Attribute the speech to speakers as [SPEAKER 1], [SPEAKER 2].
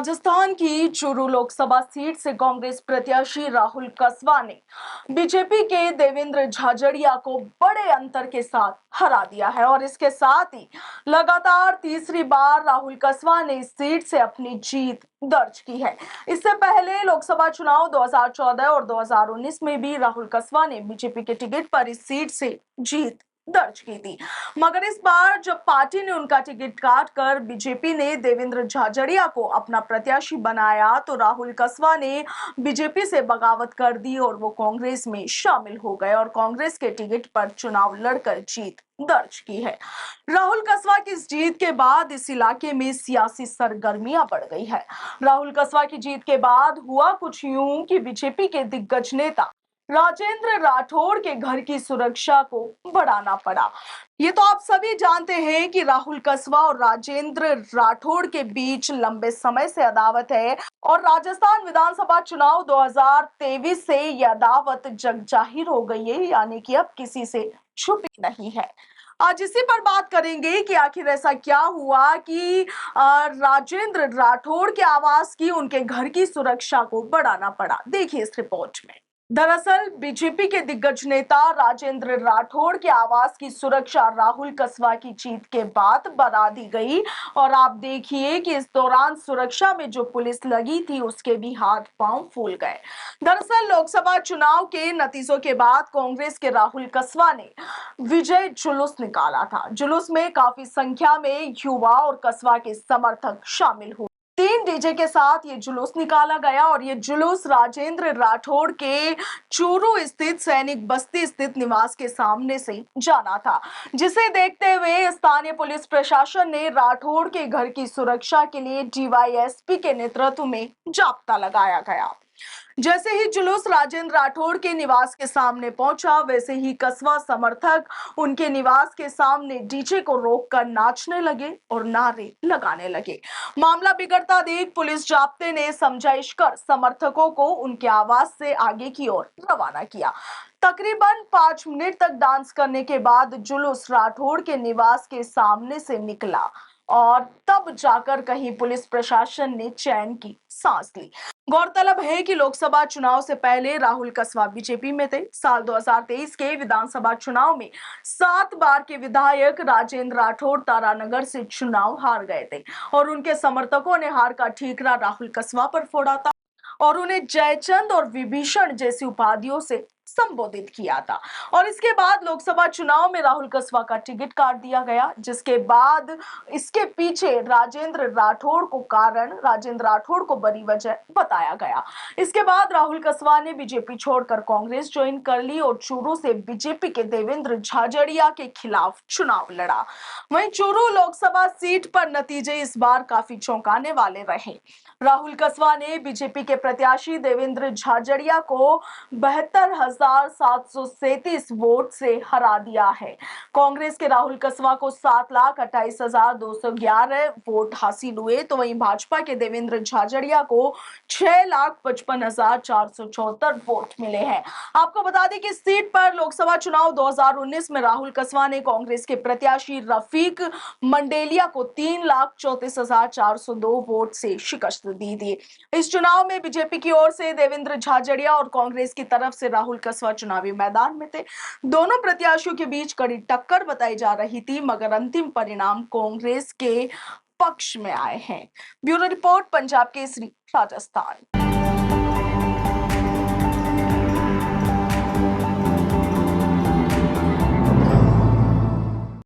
[SPEAKER 1] राजस्थान की चूरू लोकसभा सीट से कांग्रेस प्रत्याशी राहुल कसवा ने बीजेपी के देवेंद्र झाझड़िया को बड़े अंतर के साथ हरा दिया है और इसके साथ ही लगातार तीसरी बार राहुल कसवा ने इस सीट से अपनी जीत दर्ज की है। इससे पहले लोकसभा चुनाव 2014 और 2019 में भी राहुल कसवा ने बीजेपी के टिकट पर इस सीट से जीत दर्ज की थी, मगर इस बार जब पार्टी ने उनका टिकट काट कर बीजेपी ने देवेंद्र झाझड़िया को अपना प्रत्याशी बनाया तो राहुल कसवा ने बीजेपी से बगावत कर दी और वो कांग्रेस में शामिल हो गए और कांग्रेस के टिकट पर चुनाव लड़कर जीत दर्ज की है। राहुल कसवा की इस जीत के बाद इस इलाके में सियासी सरगर्मियां बढ़ गई है। राहुल कसवा की जीत के बाद हुआ कुछ यूं कि बीजेपी के दिग्गज नेता राजेंद्र राठौड़ के घर की सुरक्षा को बढ़ाना पड़ा। ये तो आप सभी जानते हैं कि राहुल कसवा और राजेंद्र राठौड़ के बीच लंबे समय से अदावत है और राजस्थान विधानसभा चुनाव 2023 से यह अदावत जग जाहिर हो गई है, यानी कि अब किसी से छुपी नहीं है। आज इसी पर बात करेंगे कि आखिर ऐसा क्या हुआ कि राजेंद्र राठौड़ के आवास की उनके घर की सुरक्षा को बढ़ाना पड़ा। देखिए इस रिपोर्ट में। दरअसल बीजेपी के दिग्गज नेता राजेंद्र राठौड़ के आवास की सुरक्षा राहुल कसवा की जीत के बाद बढ़ा दी गई और आप देखिए कि इस दौरान सुरक्षा में जो पुलिस लगी थी उसके भी हाथ पांव फूल गए। दरअसल लोकसभा चुनाव के नतीजों के बाद कांग्रेस के राहुल कसवा ने विजय जुलूस निकाला था। जुलूस में काफी संख्या में युवा और कसवा के समर्थक शामिल हुए। 3 डीजे के साथ ये जुलूस निकाला गया और ये जुलूस राजेंद्र राठौड़ के चूरू स्थित सैनिक बस्ती स्थित निवास के सामने से जाना था, जिसे देखते हुए स्थानीय पुलिस प्रशासन ने राठौड़ के घर की सुरक्षा के लिए डीवाईएसपी के नेतृत्व में जाप्ता लगाया गया। जैसे ही जुलूस राजेंद्र राठौड़ के निवास के सामने पहुंचा, वैसे ही कसवा समर्थक उनके निवास के सामने डीजे को रोककर नाचने लगे और नारे लगाने लगे। मामला बिगड़ता देख पुलिस जाप्ते ने समझाइश कर समर्थकों को उनके आवास से आगे की ओर रवाना किया। तकरीबन 5 मिनट तक डांस करने के बाद जुलूस राठौड़ के निवास के सामने से निकला और तब जाकर कहीं पुलिस प्रशासन ने चैन की सांस ली। गौरतलब है कि लोकसभा चुनाव से पहले राहुल कसवा बीजेपी में थे। साल 2023 के विधानसभा चुनाव में 7 बार के विधायक राजेंद्र राठौड़ तारानगर से चुनाव हार गए थे और उनके समर्थकों ने हार का ठीकरा राहुल कसवा पर फोड़ा था और उन्हें जयचंद और विभीषण जैसी उपाधियों से संबोधित किया था। और इसके बाद लोकसभा चुनाव में राहुल कसवा का टिकट काट दिया गया, जिसके बाद इसके पीछे राजेंद्र राठौड़ को बड़ी वजह बताया गया। इसके बाद राहुल कसवा ने बीजेपी छोड़कर कांग्रेस ज्वाइन कर ली और चूरू से बीजेपी के देवेंद्र झाझड़िया के खिलाफ चुनाव लड़ा। वहीं चूरू लोकसभा सीट पर नतीजे इस बार काफी चौंकाने वाले रहे। राहुल कसवा ने बीजेपी के प्रत्याशी देवेंद्र झाझड़िया को 72,737 वोट से हरा दिया है। कांग्रेस के राहुल कसवा को 7,28,211 वोट हासिल हुए, तो वहीं भाजपा के देवेंद्र झाझड़िया को 6,55,474 वोट मिले हैं। आपको बता दें कि इस सीट पर लोकसभा चुनाव 2019 में राहुल कसवा ने कांग्रेस के प्रत्याशी रफीक मंडेलिया को 3,34,402 वोट से शिकस्त दी थी। इस चुनाव में बीजेपी की ओर से देवेंद्र झाझड़िया और कांग्रेस की तरफ से राहुल कसवा चुनावी मैदान में थे। दोनों प्रत्याशियों के बीच कड़ी टक्कर बताई जा रही थी, मगर अंतिम परिणाम कांग्रेस के पक्ष में आए हैं। Bureau report, Punjab Kesari, Rajasthan.